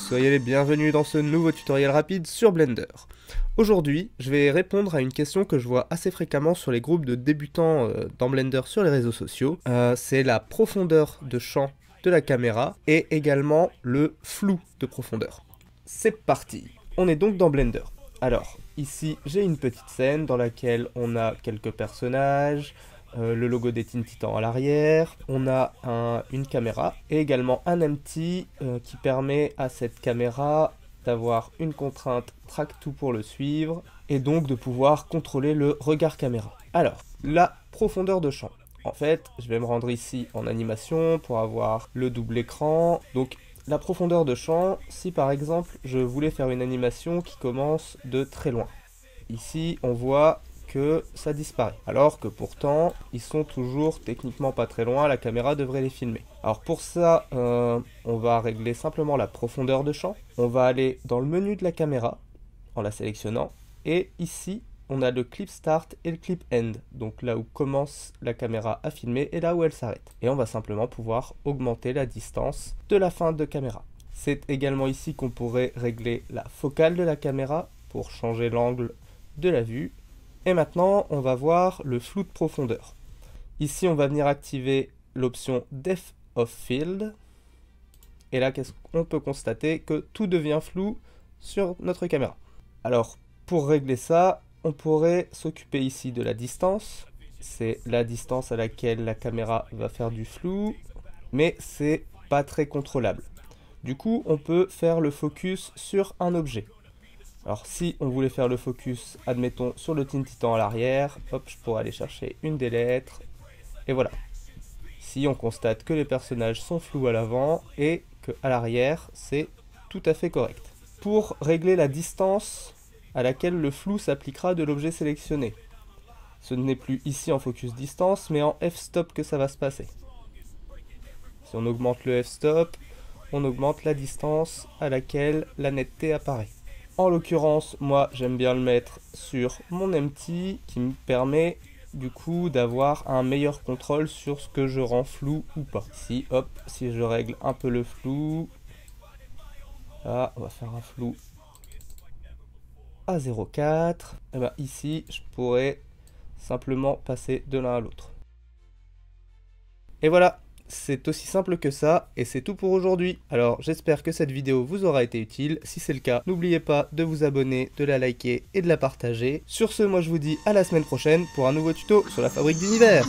soyez les bienvenus dans ce nouveau tutoriel rapide sur Blender. Aujourd'hui, je vais répondre à une question que je vois assez fréquemment sur les groupes de débutants dans Blender sur les réseaux sociaux. C'est la profondeur de champ de la caméra et également le flou de profondeur. C'est parti! On est donc dans Blender. Alors, ici, j'ai une petite scène dans laquelle on a quelques personnages, le logo des Teen Titans à l'arrière, on a une caméra et également un empty qui permet à cette caméra d'avoir une contrainte track to pour le suivre et donc de pouvoir contrôler le regard caméra. Alors, la profondeur de champ. En fait, je vais me rendre ici en animation pour avoir le double écran. Donc, la profondeur de champ, si par exemple je voulais faire une animation qui commence de très loin. Ici, on voit que ça disparaît. Alors que pourtant, ils sont toujours techniquement pas très loin, la caméra devrait les filmer. Alors pour ça, on va régler simplement la profondeur de champ. On va aller dans le menu de la caméra, en la sélectionnant, et ici, on a le clip start et le clip end, donc là où commence la caméra à filmer et là où elle s'arrête. Et on va simplement pouvoir augmenter la distance de la fin de caméra. C'est également ici qu'on pourrait régler la focale de la caméra pour changer l'angle de la vue. Et maintenant, on va voir le flou de profondeur. Ici, on va venir activer l'option Depth of Field. Et là, qu'est-ce qu'on peut constater? Que tout devient flou sur notre caméra. Alors, pour régler ça, on pourrait s'occuper ici de la distance. C'est la distance à laquelle la caméra va faire du flou, mais c'est pas très contrôlable. Du coup, on peut faire le focus sur un objet. Alors si on voulait faire le focus, admettons, sur le Teen Titan à l'arrière, hop, je pourrais aller chercher une des lettres, et voilà. Ici, on constate que les personnages sont flous à l'avant, et qu'à l'arrière, c'est tout à fait correct. Pour régler la distance à laquelle le flou s'appliquera de l'objet sélectionné, ce n'est plus ici en focus distance, mais en f-stop que ça va se passer. Si on augmente le f-stop, on augmente la distance à laquelle la netteté apparaît. En l'occurrence, moi j'aime bien le mettre sur mon empty qui me permet du coup d'avoir un meilleur contrôle sur ce que je rends flou ou pas. Si hop, si je règle un peu le flou, là on va faire un flou à 0,4, et bien ici je pourrais simplement passer de l'un à l'autre. Et voilà! C'est aussi simple que ça, et c'est tout pour aujourd'hui. Alors j'espère que cette vidéo vous aura été utile. Si c'est le cas, n'oubliez pas de vous abonner, de la liker et de la partager. Sur ce, moi je vous dis à la semaine prochaine pour un nouveau tuto sur la fabrique d'univers.